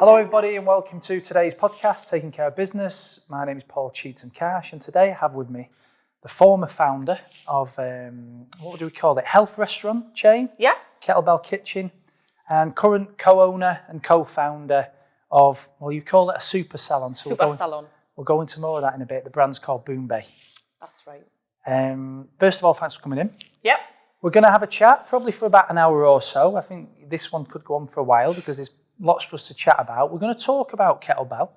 Hello everybody and welcome to today's podcast, Taking Care of Business. My name is Paul Cheetham-Karcz and today I have with me the former founder of, what do we call it, health restaurant chain? Yeah. Kettlebell Kitchen, and current co-owner and co-founder of, well, you call it a super salon. So Salon. We'll go into more of that in a bit. The brand's called Bombay. That's right. First of all, thanks for coming in. Yep. We're going to have a chat probably for about an hour or so. I think this one could go on for a while because there's lots for us to chat about. We're going to talk about Kettlebell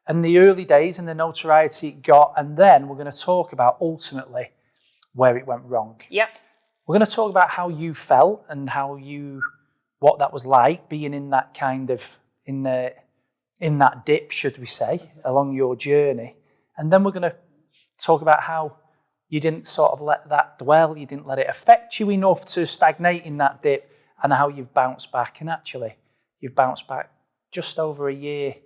and the early days and the notoriety it got, and then we're going to talk about ultimately where it went wrong. Yep. We're going to talk about how you felt and what that was like being in that kind of, in that dip, should we say, along your journey. And then we're going to talk about how you didn't sort of let that dwell, you didn't let it affect you enough to stagnate in that dip, and how you've bounced back. And actually, you've bounced back just over a year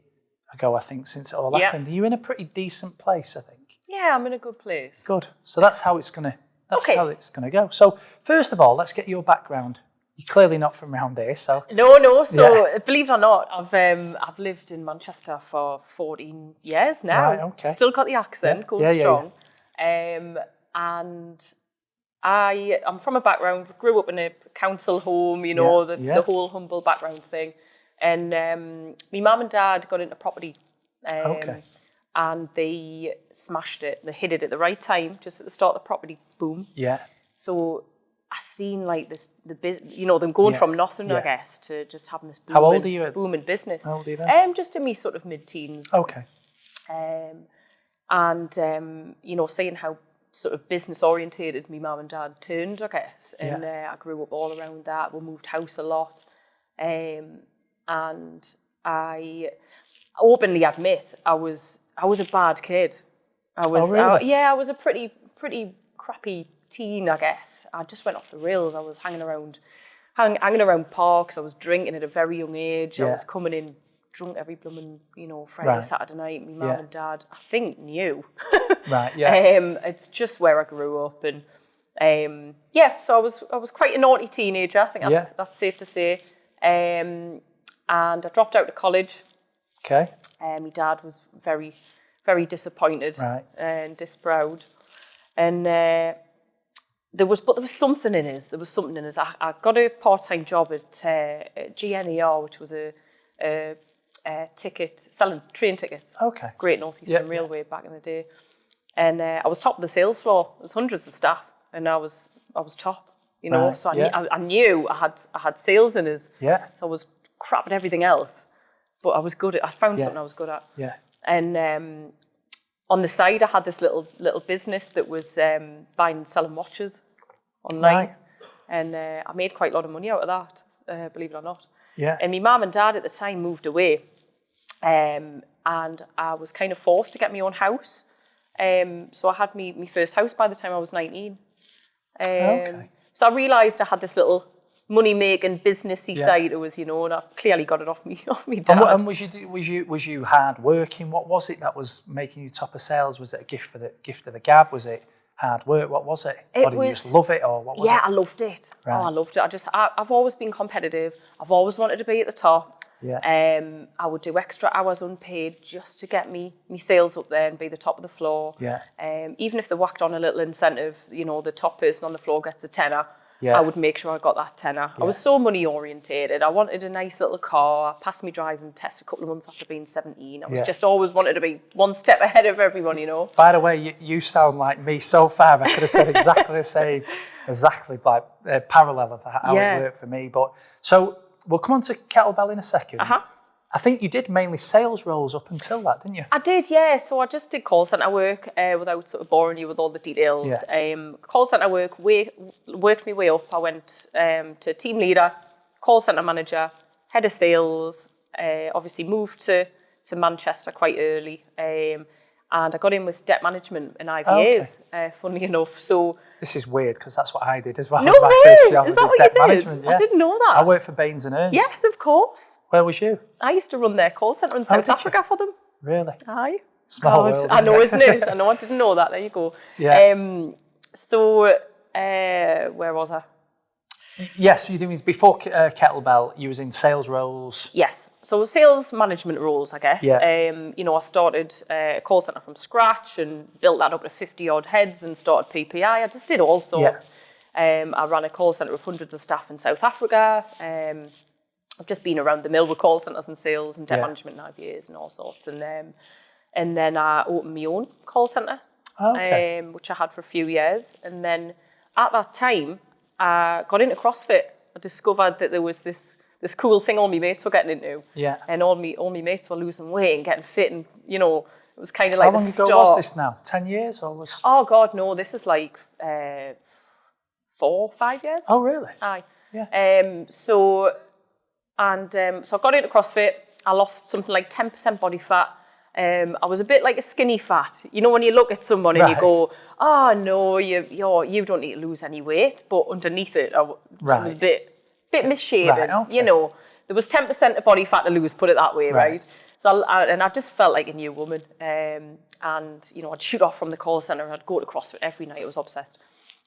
ago, I think, since it all happened. You're in a pretty decent place, I think. Yeah, I'm in a good place. Good. So that's how it's gonna go. So first of all, let's get your background. You're clearly not from around here, so no. So believe it or not, I've lived in Manchester for 14 years now. Right, okay. Still got the accent, going strong. And I'm from a background, grew up in a council home, the whole humble background thing. And my mum and dad got into property, and they smashed it. They hit it at the right time, just at the start of the property boom. Yeah. So I seen like them going from nothing, I guess, to just having this boom. How old are you? Boom in business. How old are you then? Just in me sort of mid-teens. Okay. Seeing how sort of business orientated my mum and dad turned, I guess. And I grew up all around that. We moved house a lot. And I openly admit I was a bad kid. I was a pretty crappy teen, I guess. I just went off the rails. I was hanging around parks. I was drinking at a very young age. I was coming in drunk every blooming, Friday, Saturday night. My mum and dad, I think, knew. Right, yeah. It's just where I grew up, and so I was quite a naughty teenager. I think that's safe to say. And I dropped out of college. Okay. My dad was very, very disappointed and disproud. And there was something in us. I got a part-time job at GNER, which was a ticket, selling train tickets. Okay. Great North Eastern Railway back in the day. And I was top of the sales floor. There was hundreds of staff, and I was top. So I knew I had sales in us. Yeah. So I was crap at everything else, but I found something I was good at. Yeah. And on the side, I had this little business that was buying and selling watches online. Right. And I made quite a lot of money out of that, believe it or not. Yeah. And my mum and dad at the time moved away, and I was kind of forced to get my own house. So I had my first house by the time I was 19. So I realised I had this little money-making, businessy side to us, and I clearly got it off me dad. And was you hard working? What was it that was making you top of sales? Was it a gift of the gab? Was it hard work? What was it? Or did you just love it, or what was it? Yeah, I loved it. Right. Oh, I loved it. I've always been competitive. I've always wanted to be at the top. Yeah. I would do extra hours unpaid just to get me sales up there and be the top of the floor. Yeah. Even if they whacked on a little incentive, the top person on the floor gets a tenner. Yeah. I would make sure I got that tenner. Yeah. I was so money orientated. I wanted a nice little car. I passed my driving test a couple of months after being 17. I was just always wanted to be one step ahead of everyone, By the way, you sound like me so far. I could have said exactly the same, like parallel of how it worked for me. But so we'll come on to Kettlebell in a second. I think you did mainly sales roles up until that, didn't you? I did, yeah. So I just did call centre work without sort of boring you with all the details. Yeah. Call centre work, worked my way up. I went to team leader, call centre manager, head of sales, obviously moved to Manchester quite early. And I got in with debt management and IVAs, funnily enough. So this is weird because that's what I did as well. No as my way! First job Is that what debt you did? management. Yeah. I didn't know that. I worked for Baines and Ernst. Yes, of course. Where was you? I used to run their call centre in South Africa for them. Really? Aye. Small world. I know, isn't it? I know, I didn't know that. There you go. Yeah. So where was I? Yes, you're doing before Kettle Bell. You was in sales roles. Yes, so sales management roles, I guess. Yeah. I started a call center from scratch and built that up to 50 odd heads and started PPI. I just did all sorts. Yeah. I ran a call center with hundreds of staff in South Africa. I've just been around the mill with call centers and sales and debt management and IBAs and all sorts. And then I opened my own call center, which I had for a few years. And then at that time, I got into CrossFit. I discovered that there was this cool thing all my mates were getting into. Yeah. And all my mates were losing weight and getting fit, and it was kind of like how long ago was this now? 10 years or was? Oh God, no! This is like 4 or 5 years. Oh really? Aye. Yeah. So I got into CrossFit. I lost something like 10% body fat. I was a bit like a skinny fat. You know when you look at someone and you go, oh no, you don't need to lose any weight, but underneath it, I was a bit misshapen. Okay. There was 10% of body fat to lose, put it that way, right? So I just felt like a new woman. And I'd shoot off from the call center and I'd go to CrossFit every night. I was obsessed.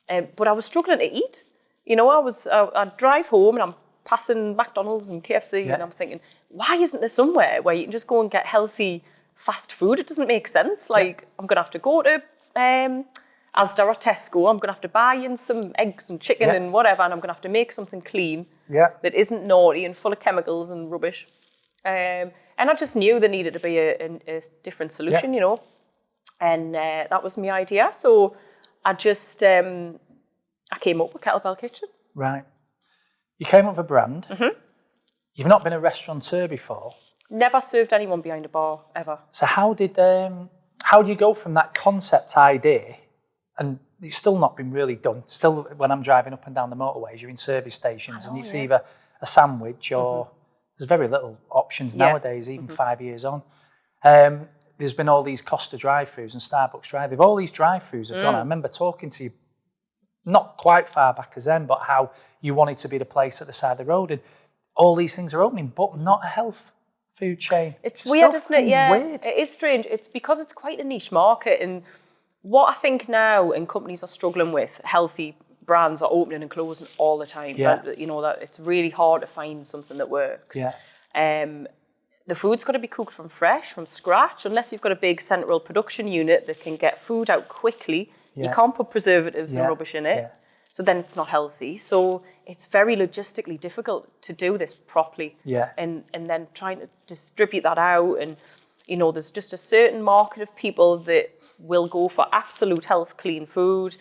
But I was struggling to eat. I'd drive home and I'm passing McDonald's and KFC and I'm thinking, why isn't there somewhere where you can just go and get healthy fast food? It doesn't make sense. Like, I'm going to have to go to Asda or Tesco. I'm going to have to buy in some eggs and chicken and whatever, and I'm going to have to make something clean that isn't naughty and full of chemicals and rubbish. And I just knew there needed to be a different solution, and that was my idea. So I just, I came up with Kettlebell Kitchen. Right. You came up with a brand. Mm-hmm. You've not been a restaurateur before. Never served anyone behind a bar, ever. So how do you go from that concept idea, and it's still not been really done, still when I'm driving up and down the motorways, you're in service stations and it's either a sandwich or there's very little options nowadays, even 5 years on. There's been all these Costa drive-thrus and Starbucks drive-thrus. All these drive-thrus have gone. I remember talking to you not quite far back as then, but how you wanted to be the place at the side of the road, and all these things are opening, but not a health food chain. It's weird, isn't it? Yeah, weird. It is strange. It's because it's quite a niche market, and what I think now, and companies are struggling with, healthy brands are opening and closing all the time. Yeah. That it's really hard to find something that works. Yeah. The food's got to be cooked from scratch, unless you've got a big central production unit that can get food out quickly. Yeah. You can't put preservatives and rubbish in it. Yeah. So then it's not healthy. So it's very logistically difficult to do this properly. Yeah. And then trying to distribute that out. And, there's just a certain market of people that will go for absolute health, clean food.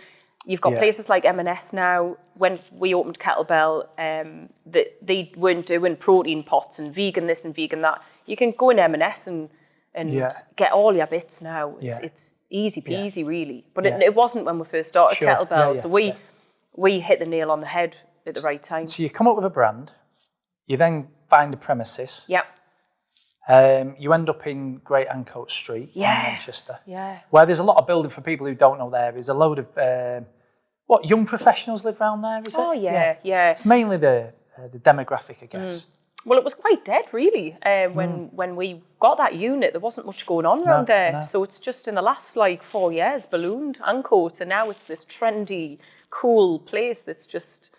You've got places like M&S now. When we opened Kettlebell, that they weren't doing protein pots and vegan this and vegan that. You can go in M&S and get all your bits now. It's easy peasy, really. But it wasn't when we first started Kettlebell. So we hit the nail on the head at the right time. So you come up with a brand, you then find a premises. Yep. You end up in Great Ancoats Street in Manchester. Yeah. Where there's a lot of building, for people who don't know, there is a load of, young professionals live around there, is it? Oh, yeah. It's mainly the demographic, I guess. Well, it was quite dead, really. When we got that unit, there wasn't much going on around there. No. So it's just in the last 4 years ballooned, Ancoats, and now it's this trendy, cool place that's just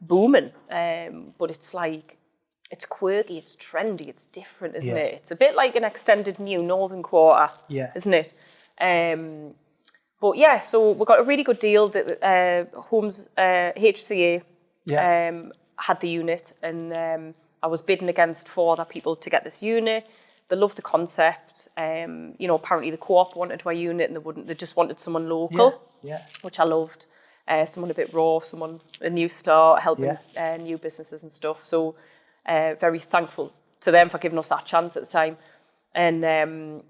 booming. But it's it's quirky, it's trendy, it's different, isn't it? It's a bit like an extended new Northern Quarter, isn't it? So we got a really good deal that Homes HCA had the unit, and I was bidding against 4 other people to get this unit. They loved the concept. Apparently the co-op wanted my unit, and they just wanted someone local, which I loved. Someone a bit raw, someone a new start, helping new businesses and stuff. So very thankful to them for giving us that chance at the time, and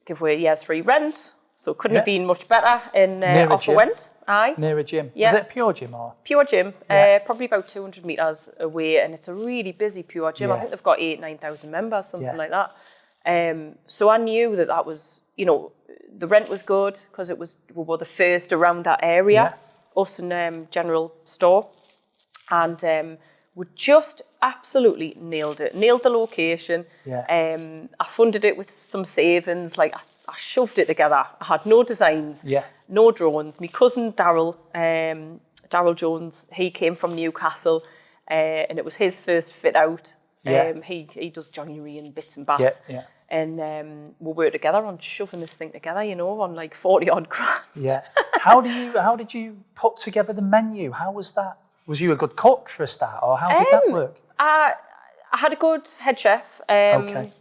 give away a year's free rent. So couldn't have been much better. And off we went. Aye. Near a gym. Yeah. Is it a Pure Gym or? Pure Gym, probably about 200 metres away, and it's a really busy Pure Gym. I think they've got 8,000-9,000 members, something like that. So I knew that was, the rent was good because we were the first around that area, us and General Store, and we just absolutely nailed it. Nailed the location. Yeah. I funded it with some savings. I shoved it together. I had no designs, no drawings. My cousin Daryl Jones, he came from Newcastle. and it was his first fit out. Yeah. He does joinery and bits and bats. Yeah. And we worked together on shoving this thing together, on like 40 odd grand. Yeah. How did you put together the menu? How was that? Was you a good cook for a start, or how did that work? I had a good head chef. Okay.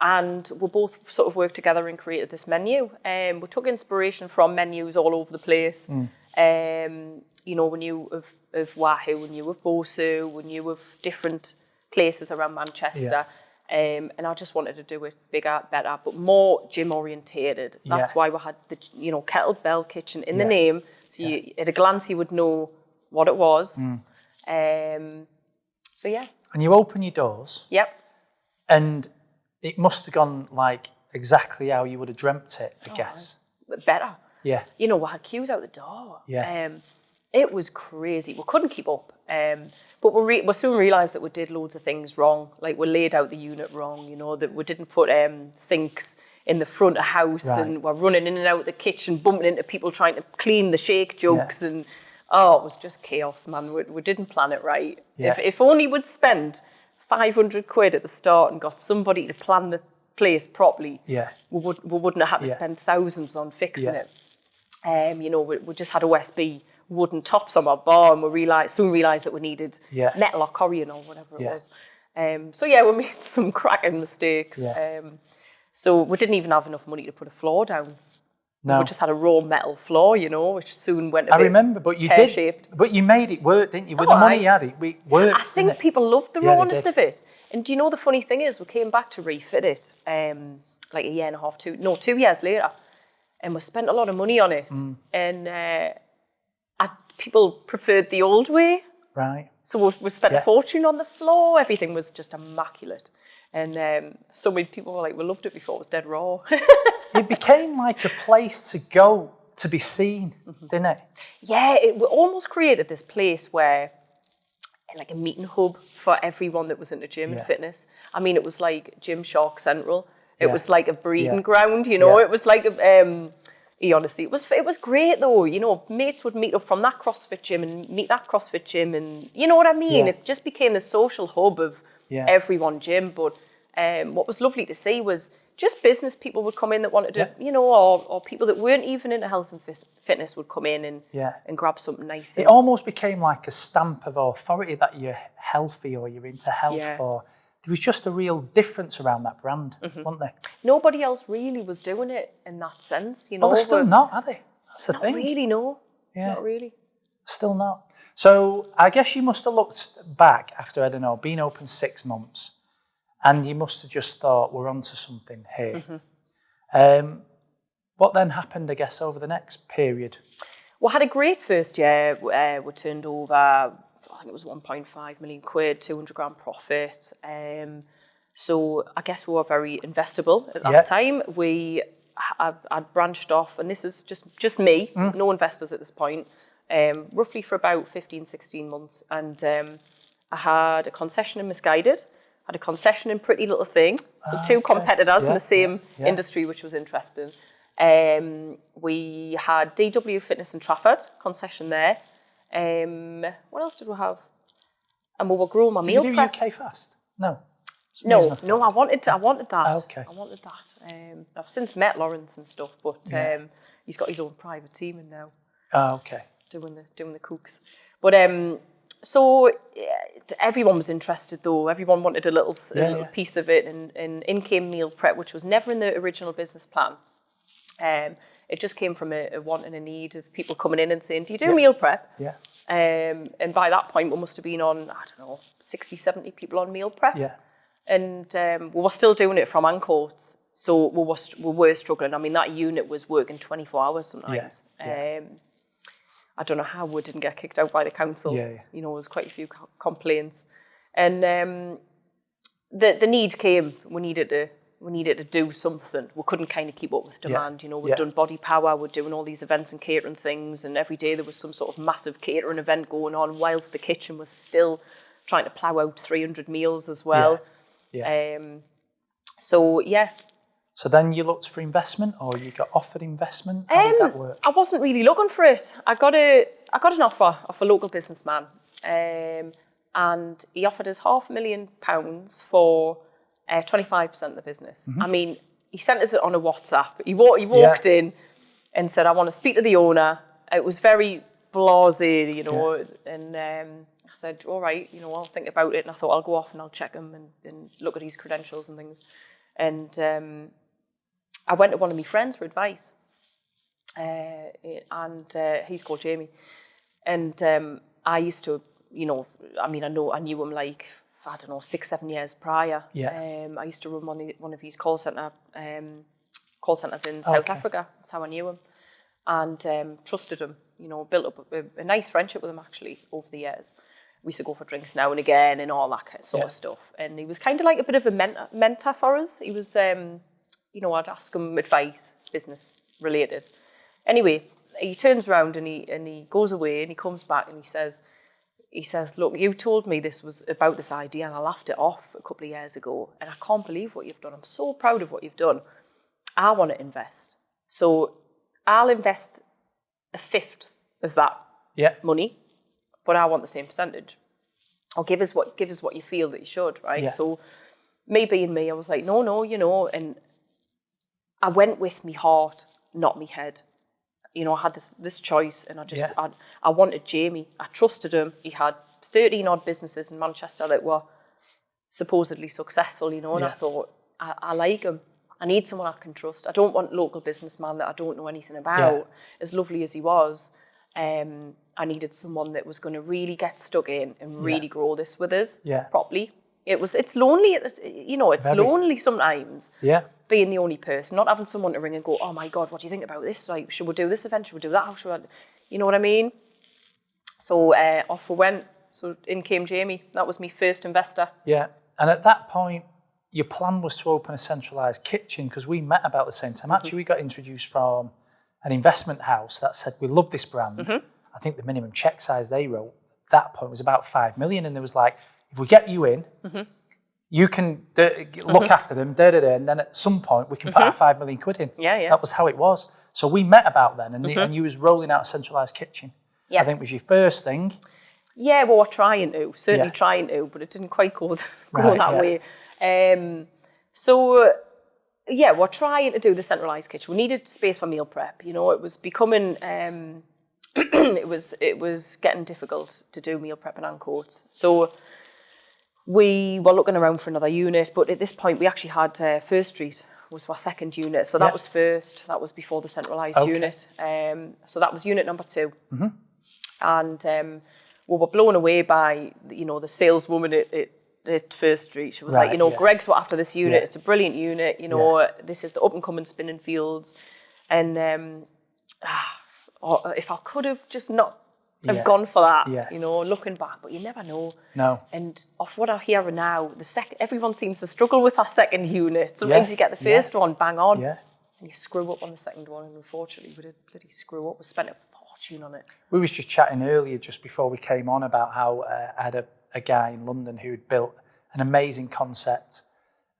And we both sort of worked together and created this menu. We took inspiration from menus all over the place. We knew of Wahoo, we knew of Bosu, we knew of different places around Manchester. And I just wanted to do it bigger, better, but more gym orientated. That's why we had the Kettlebell Kitchen in the name. So you, at a glance you would know what it was. And you open your doors. Yep. And it must have gone like exactly how you would have dreamt it, I guess. Better. Yeah. We had queues out the door. Yeah. It was crazy. We couldn't keep up. But we soon realised that we did loads of things wrong. Like we laid out the unit wrong, that we didn't put sinks in the front of house, and we're running in and out of the kitchen, bumping into people trying to clean the shake jugs, and it was just chaos, man. We didn't plan it right. Yeah. If only we'd spent 500 quid at the start and got somebody to plan the place properly, we wouldn't have had to spend thousands on fixing it. We just had OSB wooden tops on our bar, and we soon realised that we needed metal or corian or whatever it was. We made some cracking mistakes. So we didn't even have enough money to put a floor down. No. We just had a raw metal floor, which soon went a bit remember, but you pear-shaped. But you made it work, didn't you? With the money you had, it worked. I think people loved the rawness of it. And do you know the funny thing is, we came back to refit it like a year and a half, 2 years later, and we spent a lot of money on it. And people preferred the old way. Right. So we spent a fortune on the floor. Everything was just immaculate. And so many people were like, we loved it before it was dead raw. It became like a place to go to be seen, didn't it? Yeah, we almost created this place where, like a meeting hub for everyone that was into gym and fitness. I mean, it was like Gymshark Central. It was like a breeding ground, It was like honestly, it was great though. Mates would meet up from that CrossFit gym and meet that CrossFit gym, and you know what I mean. It just became the social hub of everyone gym. But what was lovely to see was just business people would come in that wanted to, or people that weren't even into health and fitness would come in and grab something nice. It almost became like a stamp of authority that you're healthy or you're into health, or there was just a real difference around that brand, wasn't there? Nobody else really was doing it in that sense, Well, they're still not, are they? That's the thing. Not really, no. Yeah. Not really. Still not. So I guess you must have looked back after, I don't know, being open 6 months, and you must have just thought, we're onto something here. What then happened, I guess, over the next period? We had a great first year. We turned over, I think it was 1.5 million quid, 200 grand profit. So I guess we were very investable at that time. I'd branched off, and this is just me, no investors at this point, roughly for about 15, 16 months. And I had a concession in Misguided, had a concession in Pretty Little Thing. So two competitors in the same industry, which was interesting. We had DW Fitness in Trafford, concession there. What else did we have? And we were growing my meal prep. Did you do UK Fast? No. No, I wanted that. Okay. I wanted that. I've since met Lawrence and stuff, but he's got his own private team in now. Oh, okay. Doing the cooks. But so everyone was interested though. Everyone wanted a little piece of it, and in came meal prep, which was never in the original business plan. It just came from a want and a need of people coming in and saying, do you do meal prep? Yeah. And by that point, we must have been on, 60, 70 people on meal prep. Yeah. And we were still doing it from Ancoats. So we were struggling. I mean, that unit was working 24 hours sometimes. Yeah. I don't know how we didn't get kicked out by the council. Yeah. There was quite a few complaints. And the need came. We needed to do something. We couldn't kind of keep up with demand. We'd done Body Power, we're doing all these events and catering things, and every day there was some sort of massive catering event going on, whilst the kitchen was still trying to plough out 300 meals as well. So then you looked for investment, or you got offered investment? How did that work? I wasn't really looking for it. I got an offer of a local businessman. and he offered us £500,000 for 25% of the business. I mean, he sent us it on a WhatsApp. He walked in and said, I want to speak to the owner. It was very blasé, you know, and I said, all right, you know, I'll think about it. And I thought, I'll go off and I'll check him and look at his credentials and things. And I went to one of my friends for advice. And he's called Jamie. And I used to, you know, I mean, I knew him like, I don't know, 6-7 years prior. I used to run one of his call centres in South Africa. That's how I knew him. And trusted him, you know, built up a nice friendship with him actually over the years. We used to go for drinks now and again and all that sort of stuff. And he was kind of like a bit of a mentor for us. He was, you know, I'd ask him advice, business related. Anyway, he turns around and he goes away and he comes back and he says, look, you told me this was about this idea and I laughed it off a couple of years ago and I can't believe what you've done. I'm so proud of what you've done. I want to invest. So I'll invest 1/5 of that money, but I want the same percentage. Or give us what you feel that you should, right? Yeah. So me being me, I was like, no, you know, and I went with me heart, not me head. You know, I had this choice and I wanted Jamie. I trusted him. He had 13 odd businesses in Manchester that were supposedly successful, you know, and I thought, I like him. I need someone I can trust. I don't want a local businessman that I don't know anything about. As lovely as he was, I needed someone that was going to really get stuck in and really grow this with us properly. It's lonely, you know, it's lonely sometimes. Being the only person, not having someone to ring and go, oh my God, what do you think about this? Like, should we do this event? Should we do that? How should I, you know what I mean? So off we went. So in came Jamie. That was my first investor. Yeah. And at that point, your plan was to open a centralised kitchen because we met about the same time. Actually, we got introduced from an investment house that said, we love this brand. I think the minimum check size they wrote at that point was about 5 million. And there was like, if we get you in, you can look after them, and then at some point we can put our 5 million quid in. That was how it was. So we met about then, and you was rolling out a centralised kitchen. I think was your first thing. Yeah, well, we're trying to, certainly trying to, but it didn't quite go that way. So we're trying to do the centralised kitchen. We needed space for meal prep. You know, it was becoming, it was getting difficult to do meal prep in Ancoats. So we were looking around for another unit, but at this point we actually had First Street was our second unit. So that was first. That was before the centralised unit. So that was unit number 2. And we were blown away by, you know, the saleswoman at First Street. She was like, you know, Greg's what after this unit. It's a brilliant unit. You know, this is the up and coming spinning fields. And if I could have just not have gone for that, you know, looking back, but you never know. No. And off what I hear now, everyone seems to struggle with our second unit. Sometimes you get the first one bang on, and you screw up on the second one. And unfortunately, we did bloody screw up. We spent a fortune on it. We was just chatting earlier, just before we came on, about how I had a guy in London who'd built an amazing concept,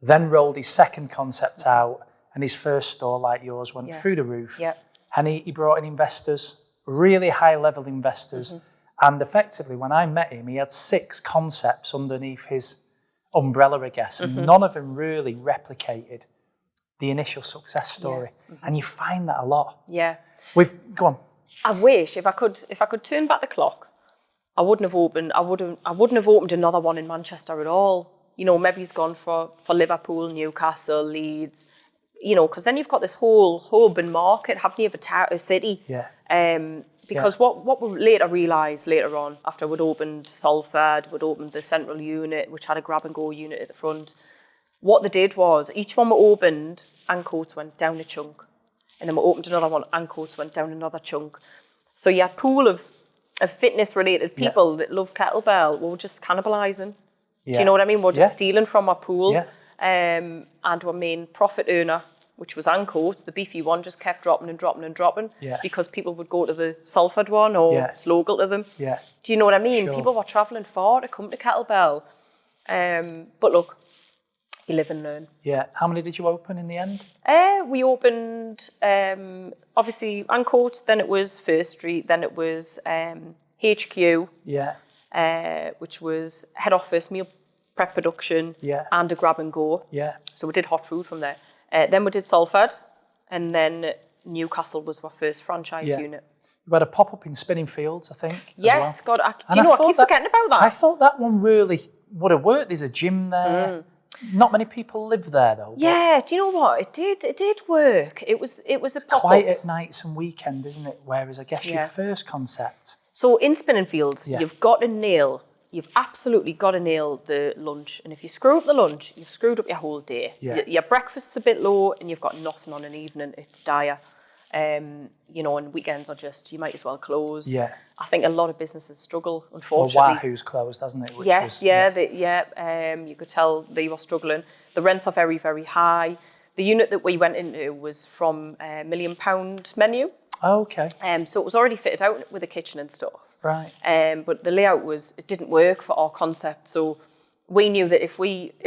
then rolled his second concept out, and his first store, like yours, went through the roof. And he brought in investors, really high-level investors. And effectively, when I met him, he had 6 concepts underneath his umbrella, I guess, and none of them really replicated the initial success story. And you find that a lot. Go on. I wish if I could turn back the clock, I wouldn't have opened another one in Manchester at all. You know, maybe he's gone for Liverpool, Newcastle, Leeds. You know, because then you've got this whole hub and market, haven't you, of a city? Because what we later realised later on, after we'd opened Salford, we'd opened the central unit, which had a grab-and-go unit at the front, what they did was, each one we opened, Ancoats went down a chunk. And then we opened another one, Ancoats went down another chunk. So you had a pool of fitness-related people that love Kettlebell. We were just cannibalising. Do you know what I mean? We're just stealing from our pool. And our main profit earner, which was Ancoats, the beefy one, just kept dropping and dropping and dropping because people would go to the Salford one or it's local to them. Do you know what I mean? People were travelling far to come to Kettlebell. But look, you live and learn. How many did you open in the end? We opened, obviously, Ancoats, then it was First Street, then it was HQ. which was head office, meal prep production, and a grab and go. Yeah. So we did hot food from there. Then we did Salford, and then Newcastle was our first franchise unit. You had a pop-up in Spitalfields, I think. Yes, as well. God, do you know what? I keep forgetting about that. I thought that one really would have worked. There's a gym there. Not many people live there though. Yeah, do you know what? It did work. It was a pop-up. Quite at nights and weekends, isn't it? Whereas I guess your first concept. So in Spitalfields, you've absolutely got to nail the lunch. And if you screw up the lunch, you've screwed up your whole day. Yeah. Your breakfast's a bit low and you've got nothing on an evening. It's dire. You know, and weekends are just, you might as well close. Yeah. I think a lot of businesses struggle, unfortunately. Well, Wahoo's closed, hasn't it? You could tell they were struggling. The rents are very, very high. The unit that we went into was from a £1 million menu. Oh, okay. So it was already fitted out with a kitchen and stuff. Right. But the layout it didn't work for our concept. So we knew that it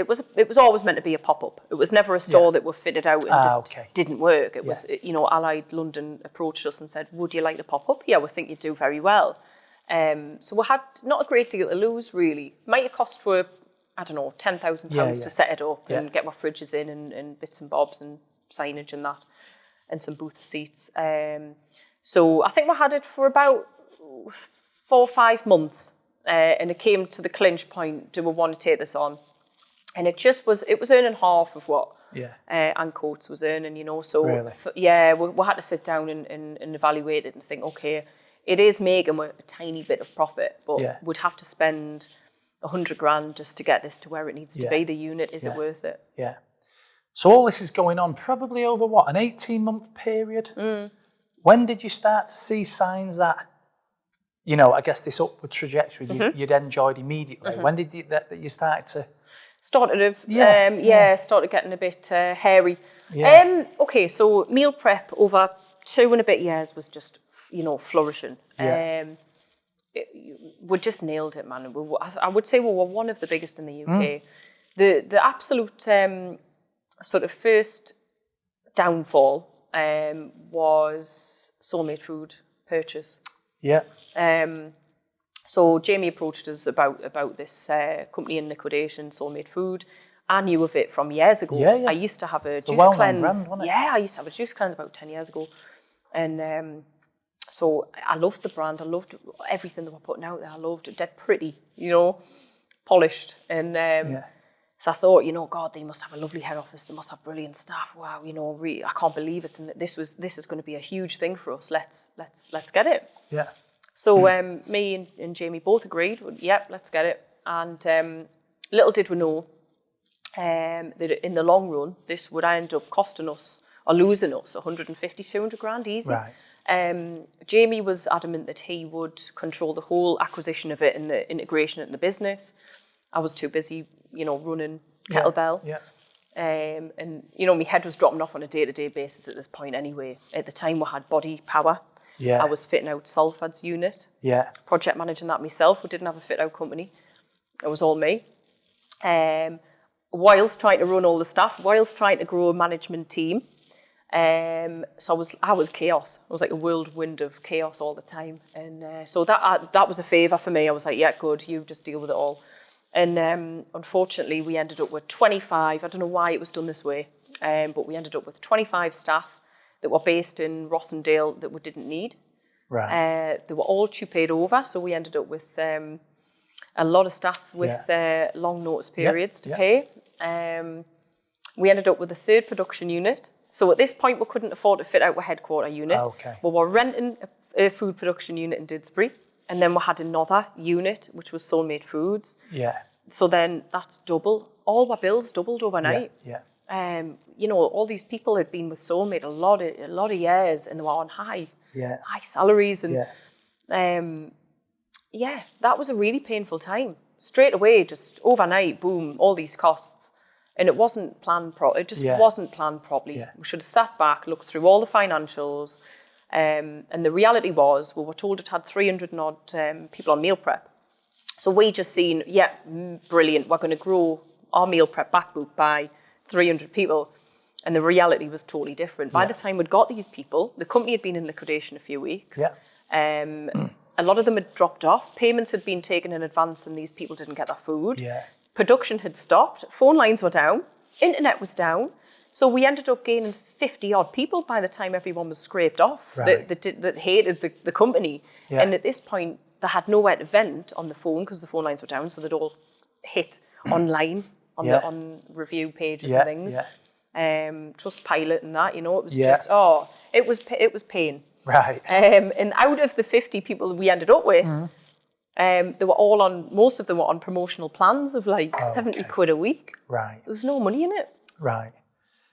was always meant to be a pop-up. It was never a store that were fitted out and didn't work. It was, you know, Allied London approached us and said, would you like to pop up? Yeah, we think you do very well. So we had not a great deal to lose, really. Might have cost for, I don't know, £10,000 to set it up and get my fridges in and bits and bobs and signage and that, and some booth seats. So I think we had it for about 4 or 5 months. And it came to the clinch point, do we want to take this on? And it was earning half of what Ann Coates was earning, you know. So, really? we had to sit down and evaluate it and think, okay, it is making a tiny bit of profit, but we'd have to spend 100 grand just to get this to where it needs to be. The unit, is it worth it? Yeah. So all this is going on probably over what, an 18-month period? When did you start to see signs that, you know, I guess this upward trajectory you'd enjoyed immediately? When did you start to... Started getting a bit hairy. Okay, so meal prep over 2 and a bit years was just, you know, flourishing. We just nailed it, man. I would say we were one of the biggest in the UK. The absolute sort of first downfall was Soulmate Food purchase. Yeah. So Jamie approached us about this company in liquidation, Soulmate Food. I knew of it from years ago. I used to have a juice cleanse. Brand, wasn't it? I used to have a juice cleanse about 10 years ago. And so I loved the brand. I loved everything they were putting out there. I loved it. Dead pretty, you know, polished. And so I thought, you know, God, they must have a lovely head office. They must have brilliant staff. Wow, you know, really, I can't believe it. And this is going to be a huge thing for us. Let's get it. Yeah. So me and Jamie both agreed. Let's get it. And little did we know that in the long run, this would end up costing us or losing us 150, 200 grand easy. Right. Jamie was adamant that he would control the whole acquisition of it and the integration in the business. I was too busy, you know, running Kettle Bell. Yeah. And, you know, my head was dropping off on a day-to-day basis at this point anyway. At the time, we had Body Power. Yeah. I was fitting out Salford's unit. Yeah. Project managing that myself. We didn't have a fit-out company. It was all me. Whilst trying to run all the staff, whilst trying to grow a management team. So I was chaos. I was like a whirlwind of chaos all the time. And so that was a favour for me. I was like, yeah, good, you just deal with it all. And unfortunately, we ended up with 25. I don't know why it was done this way, but we ended up with 25 staff that were based in Rossendale that we didn't need. Right. They were all paid over, so we ended up with a lot of staff with long notice periods to pay. We ended up with a third production unit. So at this point, we couldn't afford to fit out a headquarter unit. Okay. We were renting a food production unit in Didsbury. And then we had another unit, which was Soulmate Foods. Yeah. So then that's double. All our bills doubled overnight. Yeah. You know, all these people had been with Soulmate a lot of years, and they were on high salaries. And that was a really painful time. Straight away, just overnight, boom, all these costs. And it wasn't planned It just wasn't planned properly. Yeah. We should have sat back, looked through all the financials. And the reality was, we were told it had 300 and odd people on meal prep. So we just seen, brilliant, we're going to grow our meal prep backbook by 300 people. And the reality was totally different. By the time we'd got these people, the company had been in liquidation a few weeks. Yeah. a lot of them had dropped off. Payments had been taken in advance and these people didn't get their food. Yeah. Production had stopped. Phone lines were down. Internet was down. So we ended up gaining 50 odd people by the time everyone was scraped off that hated the company. Yeah. And at this point, they had nowhere to vent on the phone because the phone lines were down. So they'd all hit online on review pages and things. Yeah. Trustpilot and that, you know, it was just, it was pain. Right. And out of the 50 people we ended up with, they were all most of them were on promotional plans of like 70 quid a week. Right. There was no money in it. Right.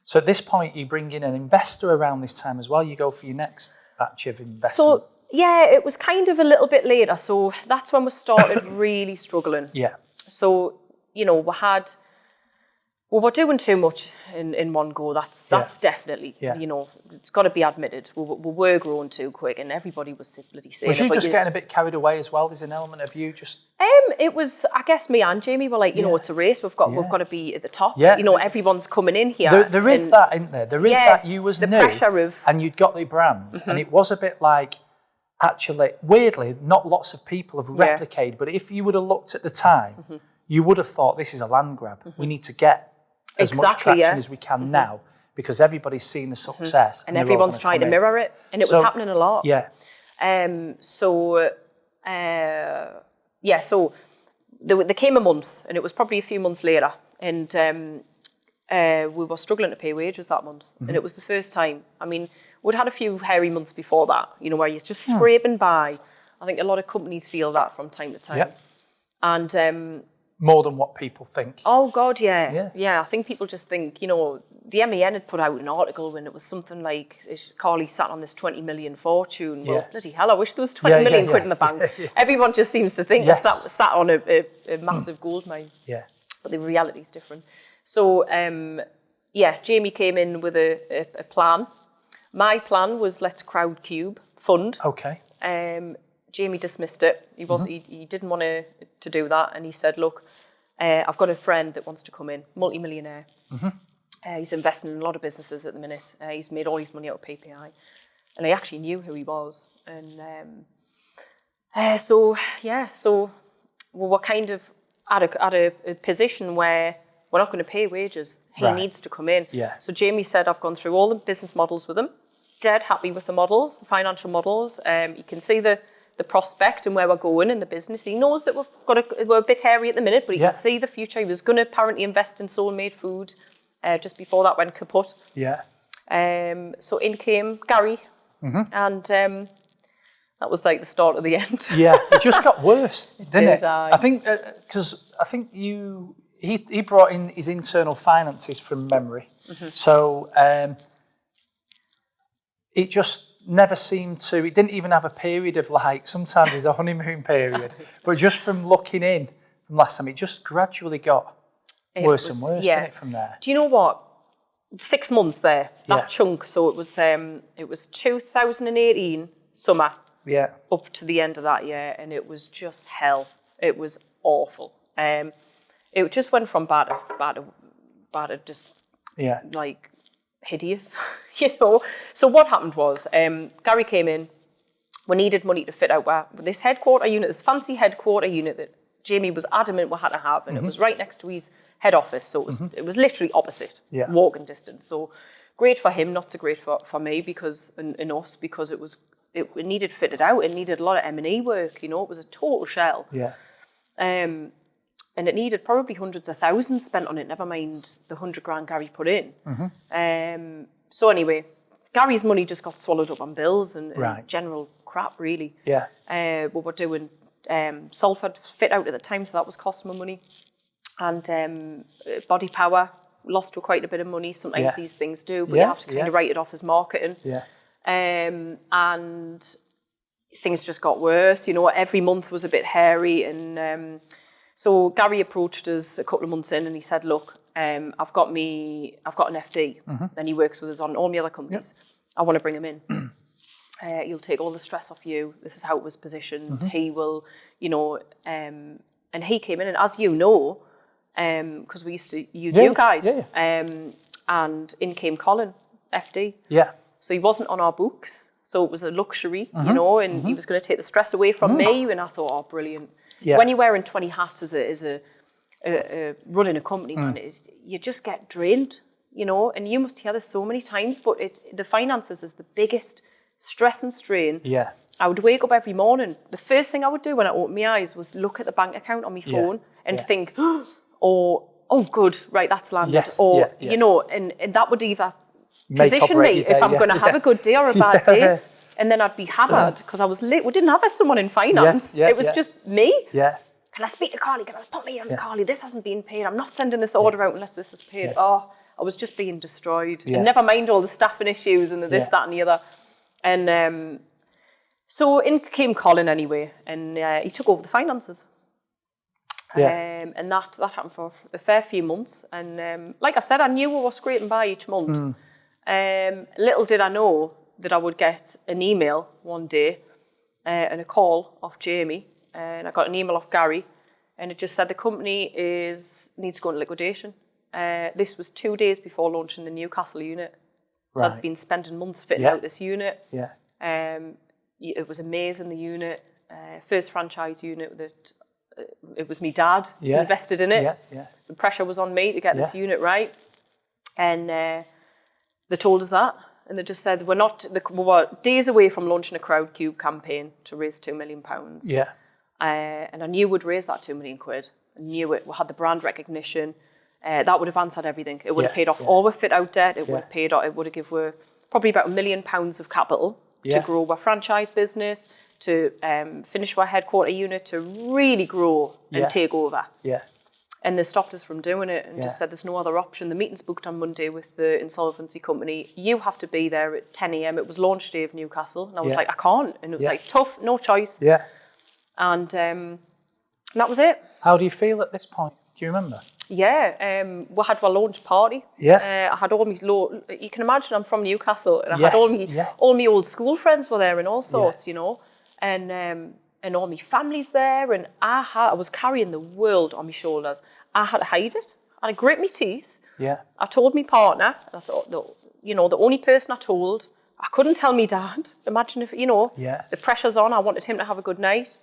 So at this point, you bring in an investor around this time as well. You go for your next batch of investment. So, yeah, it was kind of a little bit later. So that's when we started really struggling. Yeah. So, you know, we were doing too much in one go. That's definitely, you know, it's got to be admitted. We were growing too quick and everybody was bloody saying was you just getting a bit carried away as well? There's an element of you just... It was, I guess me and Jamie were like, you know, it's a race. We've got to be at the top. Yeah. You know, everyone's coming in here. There is that, isn't there? There is that you was the new pressure of... and you'd got the brand. And it was a bit like, actually, weirdly, not lots of people have replicated, but if you would have looked at the time, you would have thought this is a land grab. We need to get as much traction as we can now because everybody's seen the success. And everyone's trying to mirror it. And it was happening a lot. Yeah. So there came a month and it was probably a few months later and we were struggling to pay wages that month. And it was the first time. I mean, we'd had a few hairy months before that, you know, where you're just scraping by. I think a lot of companies feel that from time to time. Yep. And... more than what people think. Oh, God, yeah. I think people just think, you know, the MEN had put out an article when it was something like, Carley sat on this 20 million fortune. Well, bloody hell, I wish there was 20 million quid in the bank. Everyone just seems to think they sat on a massive gold mine. Yeah. But the reality's different. So, Jamie came in with a plan. My plan was let's crowd cube, fund. Okay. Jamie dismissed it. He didn't want to do that, and he said, "Look, I've got a friend that wants to come in, multi-millionaire. He's investing in a lot of businesses at the minute. He's made all his money out of PPI, and I actually knew who he was. And so we were kind of at a position where we're not going to pay wages. He needs to come in. Yeah. So Jamie said, I've gone through all the business models with him. Dead happy with the models, the financial models. You can see the prospect and where we're going in the business. He knows that we're a bit hairy at the minute, but he can see the future. He was going to apparently invest in soul-made food just before that went kaput. Yeah. So in came Gary, and that was like the start of the end. Yeah, it just got worse, didn't it? I think because he brought in his internal finances from memory, so it just never seemed to. It didn't even have a period of like. Sometimes there's a honeymoon period, but just from looking in from last time, it just gradually got worse and worse, didn't it? From there. Do you know what? 6 months there, that chunk. So it was 2018 summer. Yeah. Up to the end of that year, and it was just hell. It was awful. It just went from bad to just like hideous, you know. So what happened was Gary came in. We needed money to fit out this headquarter unit, this fancy headquarter unit that Jamie was adamant we had to have, and it was right next to his head office, so it was literally opposite, walking distance. So great for him, not so great for me because and us because it needed fitted out. It needed a lot of M&E work, you know. It was a total shell. Yeah. And it needed probably hundreds of thousands spent on it, never mind the 100 grand Gary put in. So anyway, Gary's money just got swallowed up on bills and general crap, really. Yeah. We were doing Salford fit out at the time, so that was costing me money. And Body Power lost quite a bit of money. Sometimes these things do, but you have to kind of write it off as marketing. Yeah. And things just got worse. You know, every month was a bit hairy. And so Gary approached us a couple of months in and he said, look, I've got an FD and he works with us on all my other companies. I want to bring him in. He'll take all the stress off you. This is how it was positioned. He will, you know, and he came in, and as you know, because we used to use you guys, and in came Colin FD. Yeah. So he wasn't on our books. So it was a luxury, you know, and he was going to take the stress away from me. And I thought, oh, brilliant. Yeah. When you're wearing 20 hats as a running a company, man, you just get drained, you know, and you must hear this so many times, but the finances is the biggest stress and strain. Yeah. I would wake up every morning. The first thing I would do when I opened my eyes was look at the bank account on my phone and think, oh, good, right, that's landed. Yes. Or, you know, and that would either position me if I'm going to have a good day or a bad day. And then I'd be hammered because I was late. We didn't have someone in finance. It was just me. Yeah. Can I speak to Carley? Can I put me on Carley? This hasn't been paid. I'm not sending this order out unless this is paid. Oh, I was just being destroyed. And never mind all the staffing issues and the this, that and the other. And so in came Colin anyway, and he took over the finances. And that happened for a fair few months. And like I said, I knew we were scraping by each month. Little did I know that I would get an email one day and a call off Jamie, and I got an email off Gary, and it just said the company needs to go into liquidation. This was 2 days before launching the Newcastle unit. So I'd been spending months fitting out this unit. It was amazing, the unit. First franchise unit that it was me dad who invested in it. The pressure was on me to get this unit right. And they told us that. And they just said, we were days away from launching a Crowdcube campaign to raise £2 million. And I knew we'd raise that £2 million. I knew it. We had the brand recognition. That would have answered everything. It would have paid off all our fit out debt. It would have paid off. It would have given probably about £1 million of capital to grow our franchise business, to finish our headquarter unit, to really grow and take over. And they stopped us from doing it and just said there's no other option. The meeting's booked on Monday with the insolvency company. You have to be there at 10 a.m. It was launch day of Newcastle. And I was like, I can't. And it was like, tough, no choice. And that was it. How do you feel at this point? Do you remember? We had our launch party. I had all my you can imagine I'm from Newcastle, and I had all my old school friends were there and all sorts, you know. And all my family's there, and I was carrying the world on my shoulders. I had to hide it. I grit my teeth. I told my partner. I thought, the only person I told. I couldn't tell me dad. Imagine if, the pressure's on. I wanted him to have a good night.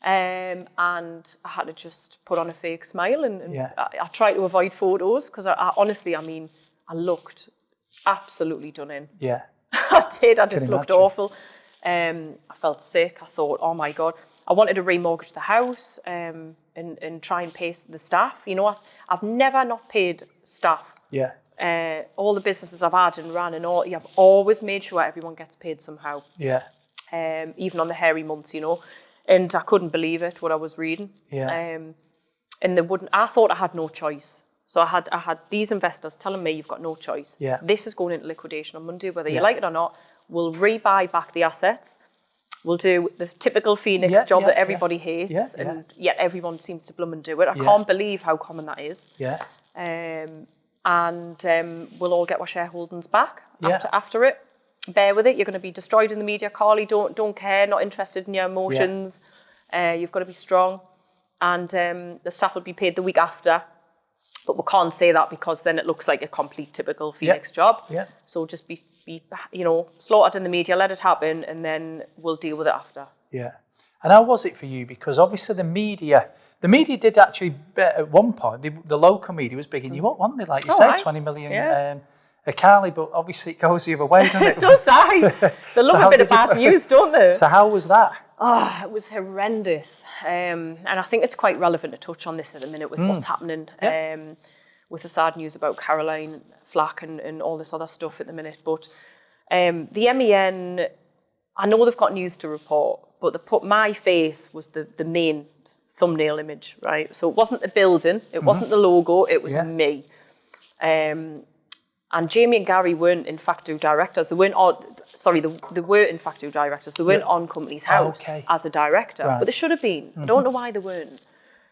And I had to just put on a fake smile, and I tried to avoid photos because I honestly, I looked absolutely done in. I did. I just looked awful. I felt sick. I thought, oh my God. I wanted to remortgage the house and try and pay the staff. You know, I've never not paid staff. All the businesses I've had and ran and all, I've always made sure everyone gets paid somehow. Even on the hairy months, you know. And I couldn't believe it, what I was reading. And they wouldn't. I thought I had no choice. So I had these investors telling me, you've got no choice. This is going into liquidation on Monday, whether you like it or not. We'll rebuy back the assets. We'll do the typical Phoenix job that everybody hates, and yet everyone seems to bloom and do it. I can't believe how common that is. And we'll all get our shareholdings back after it. Bear with it. You're going to be destroyed in the media, Carley. Don't care. Not interested in your emotions. You've got to be strong, and the staff will be paid the week after. But we can't say that because then it looks like a complete typical Phoenix job. So just be slaughtered in the media, let it happen, and then we'll deal with it after. And how was it for you? Because obviously the media did actually, at one point, the local media was bigging you up, wasn't they? Like you said, 20 million a Carley, but obviously it goes the other way, doesn't it? It does, They love a bit of bad news, don't they? So how was that? Oh, it was horrendous. And I think it's quite relevant to touch on this at the minute with what's happening with the sad news about Caroline Flack and all this other stuff at the minute. But the MEN, I know they've got news to report, but my face was the main thumbnail image, right? So it wasn't the building, it wasn't the logo, it was me. And Jamie and Gary weren't in facto directors. They weren't they were in facto directors. They weren't on Company's House as a director, but they should have been. I don't know why they weren't.